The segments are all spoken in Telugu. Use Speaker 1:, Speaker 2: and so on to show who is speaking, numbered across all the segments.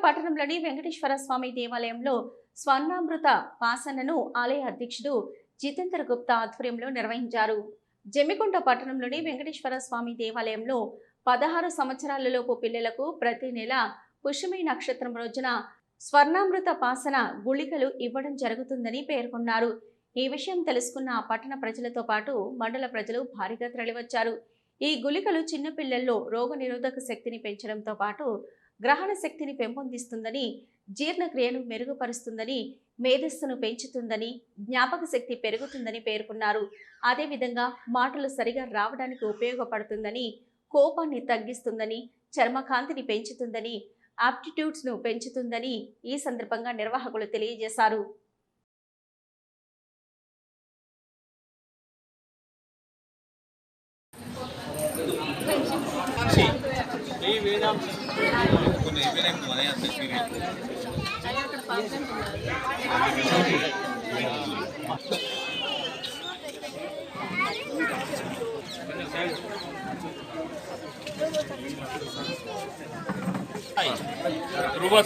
Speaker 1: పట్టణంలోని వెంకటేశ్వర స్వామి దేవాలయంలో స్వర్ణామృత పాసనను ఆలయ అధ్యక్షుడు జితేంద్ర గుప్తా ఆధ్వర్యంలో నిర్వహించారు. జమ్మికుంట పట్టణంలోని వెంకటేశ్వర స్వామి దేవాలయంలో 16 సంవత్సరాలలోపు పిల్లలకు ప్రతి నెల పుష్యమి నక్షత్రం రోజున స్వర్ణామృత పాసన గుళికలు ఇవ్వడం జరుగుతుందని పేర్కొన్నారు. ఈ విషయం తెలుసుకున్న పట్టణ ప్రజలతో పాటు మండల ప్రజలు భారీగా తరలివచ్చారు. ఈ గుళికలు చిన్న పిల్లల్లో రోగనిరోధక శక్తిని పెంచడంతో పాటు గ్రహణ శక్తిని పెంపొందిస్తుందని, జీర్ణక్రియను మెరుగుపరుస్తుందని, మేధస్సును పెంచుతుందని, జ్ఞాపక శక్తి పెరుగుతుందని పేర్కొన్నారు. అదేవిధంగా మాటలు సరిగా రావడానికి ఉపయోగపడుతుందని, కోపాన్ని తగ్గిస్తుందని, చర్మకాంతిని పెంచుతుందని, ఆప్టిట్యూడ్స్ను పెంచుతుందని ఈ సందర్భంగా నిర్వాహకులు తెలియజేశారు.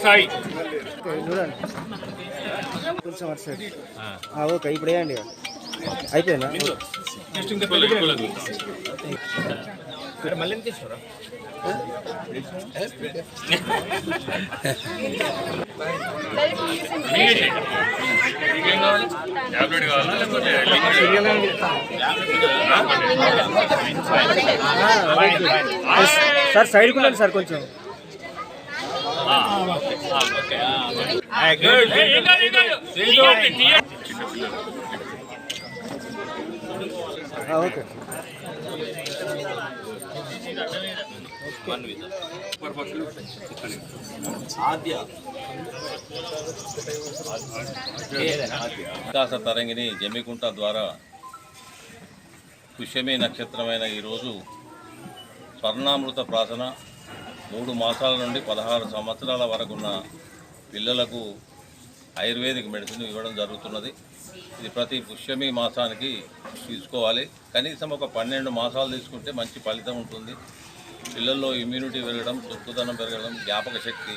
Speaker 2: సాయి
Speaker 3: చూడండి కొంచెం అటు సైడ్ ఓకే ఇప్పుడు వేయండి అయిపోయిందా
Speaker 2: మళ్ళీ తీసుకురా
Speaker 3: సార్ సైడ్కి ఉండండి సార్ కొంచెం ఓకే
Speaker 4: వికాస తరంగిణి జమ్మికుంట ద్వారా పుష్యమి నక్షత్రమైన ఈరోజు స్వర్ణామృత ప్రాసన 3 మాసాల నుండి 16 సంవత్సరాల వరకు ఉన్న పిల్లలకు ఆయుర్వేదిక్ మెడిసిన్ ఇవ్వడం జరుగుతున్నది. ఇది ప్రతి పుష్యమి మాసానికి తీసుకోవాలి. కనీసం ఒక 12 మాసాలు తీసుకుంటే మంచి ఫలితం ఉంటుంది. పిల్లల్లో ఇమ్యూనిటీ పెరగడం, చురుకుదనం పెరగడం, జ్ఞాపక శక్తి,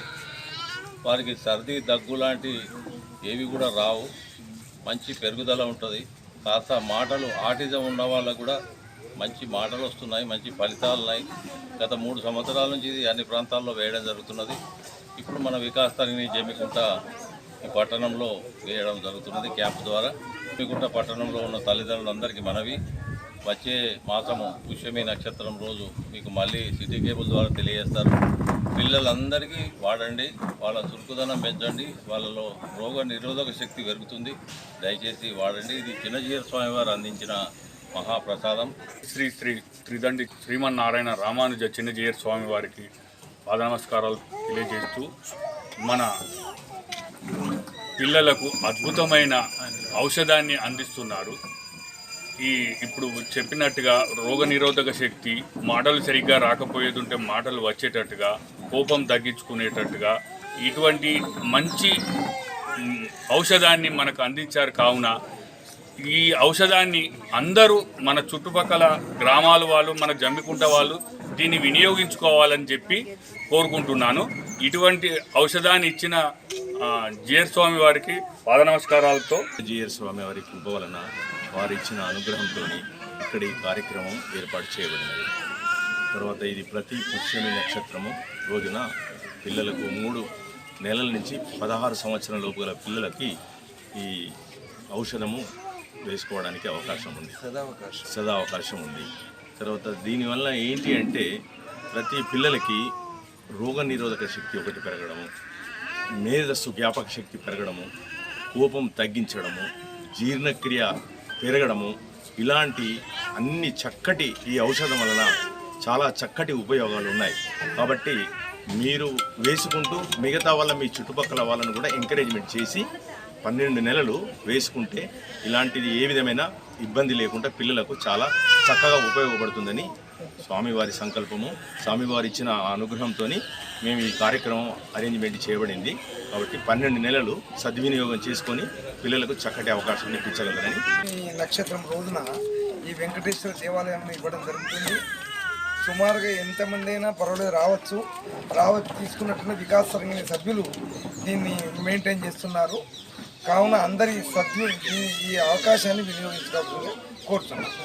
Speaker 4: వారికి సర్ది దగ్గు లాంటి ఏవి కూడా రావు, మంచి పెరుగుదల ఉంటుంది. కాస్త మాటలు ఆటిజం ఉన్న వాళ్ళకు కూడా మంచి మాటలు వస్తున్నాయి, మంచి ఫలితాలు ఉన్నాయి. గత 3 సంవత్సరాల నుంచి ఇది అన్ని ప్రాంతాల్లో వేయడం జరుగుతున్నది. ఇప్పుడు మన వికాస్ తరంగిణి జమ్మికుంట ఈ పట్టణంలో వేయడం జరుగుతున్నది క్యాంప్ ద్వారా. జమ్మికుంట పట్టణంలో ఉన్న తల్లిదండ్రులందరికీ మనవి, వచ్చే మాసము పుష్యమి నక్షత్రం రోజు మీకు మళ్ళీ సిటీ కేబుల్ ద్వారా తెలియజేస్తారు. పిల్లలందరికీ వాడండి, వాళ్ళ చురుకుదనం పెంచండి, వాళ్ళలో రోగ నిరోధక శక్తి పెరుగుతుంది. దయచేసి వాడండి. ఇది చిన్నజీర స్వామి వారు అందించిన మహాప్రసాదం.
Speaker 2: శ్రీ శ్రీ త్రిదండి శ్రీమన్నారాయణ రామానుజ చిన్నజీయర్ స్వామి వారికి పాద నమస్కారాలు తెలియజేస్తూ, మన పిల్లలకు అద్భుతమైన ఔషధాన్ని అందిస్తున్నారు. ఇప్పుడు చెప్పినట్టుగా రోగనిరోధక శక్తి, మాటలు సరిగ్గా రాకపోయేదుంటే మాటలు వచ్చేటట్టుగా, కోపం తగ్గించుకునేటట్టుగా ఇటువంటి మంచి ఔషధాన్ని మనకు అందించారు. కావున ఈ ఔషధాన్ని అందరూ మన చుట్టుపక్కల గ్రామాల వాళ్ళు, మన జమ్మికుంట వాళ్ళు దీన్ని వినియోగించుకోవాలని చెప్పి కోరుకుంటున్నాను. ఇటువంటి ఔషధాన్ని ఇచ్చిన జీయర్ స్వామి వారికి పాద నమస్కారాలతో,
Speaker 4: జీయర్ స్వామి వారి కృప వలన వారు ఇచ్చిన అనుగ్రహంతో ఇక్కడ ఈ కార్యక్రమం ఏర్పాటు చేయబడినది. తర్వాత ఇది ప్రతి పుష్యమి నక్షత్రము రోజున పిల్లలకు 3 నెలల నుంచి 16 సంవత్సరాల లోపు గల పిల్లలకి ఈ ఔషధము వేసుకోవడానికి అవకాశం ఉంది, సదా అవకాశం ఉంది. తర్వాత దీనివల్ల ఏంటి అంటే ప్రతి పిల్లలకి రోగ నిరోధక శక్తి ఒకటి పెరగడము, మేధస్సు జ్ఞాపక శక్తి పెరగడము, కోపం తగ్గించడము, జీర్ణక్రియ పెరగడము, ఇలాంటి అన్ని చక్కటి ఈ ఔషధం వలన చాలా చక్కటి ఉపయోగాలు ఉన్నాయి. కాబట్టి మీరు వేసుకుంటూ మిగతా వాళ్ళ మీ చుట్టుపక్కల వాళ్ళను కూడా ఎంకరేజ్మెంట్ చేసి 12 నెలలు వేసుకుంటే ఇలాంటిది ఏ విధమైన ఇబ్బంది లేకుండా పిల్లలకు చాలా చక్కగా ఉపయోగపడుతుందని స్వామివారి సంకల్పము, స్వామివారి ఇచ్చిన అనుగ్రహంతో మేము ఈ కార్యక్రమం అరేంజ్మెంట్ చేయబడింది. కాబట్టి 12 నెలలు సద్వినియోగం చేసుకొని పిల్లలకు చక్కటి అవకాశాన్ని ఇప్పించగలరని
Speaker 5: ఈ నక్షత్రం రోజున ఈ వెంకటేశ్వర దేవాలయం ఇవ్వడం జరుగుతుంది. సుమారుగా ఎంతమంది అయినా పర్వాలేదు రావచ్చు తీసుకున్నట్టున్న వికాస్ తరంగిణి సభ్యులు దీన్ని మెయింటైన్ చేస్తున్నారు. కావున అందరి సభ్యులు ఈ అవకాశాన్ని వినియోగించుకోవాలని కోరుతున్నాను.